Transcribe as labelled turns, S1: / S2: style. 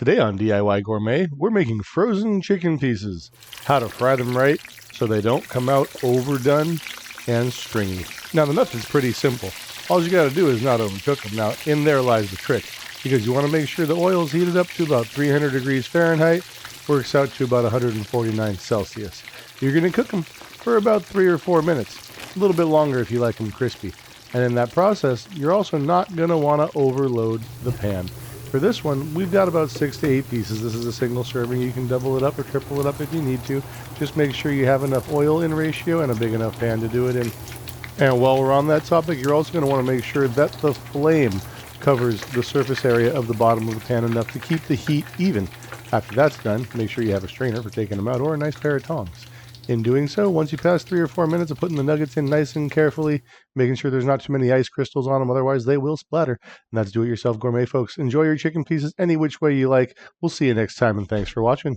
S1: Today on DIY Gourmet, we're making frozen chicken pieces. How to fry them right so they don't come out overdone and stringy. Now the method is pretty simple. All you got to do is not overcook them. Now in there lies the trick, because you want to make sure the oil is heated up to about 300 degrees Fahrenheit, works out to about 149 Celsius. You're going to cook them for about 3 or 4 minutes, a little bit longer if you like them crispy. And in that process, you're also not going to want to overload the pan. For this one, we've got about 6 to 8 pieces. This is a single serving. You can double it up or triple it up if you need to. Just make sure you have enough oil in ratio and a big enough pan to do it in. And while we're on that topic, you're also going to want to make sure that the flame covers the surface area of the bottom of the pan enough to keep the heat even. After that's done, make sure you have a strainer for taking them out or a nice pair of tongs. In doing so, once you pass 3 or 4 minutes of putting the nuggets in nice and carefully, making sure there's not too many ice crystals on them, otherwise they will splatter. And that's Do-It-Yourself Gourmet, folks. Enjoy your chicken pieces any which way you like. We'll see you next time, and thanks for watching.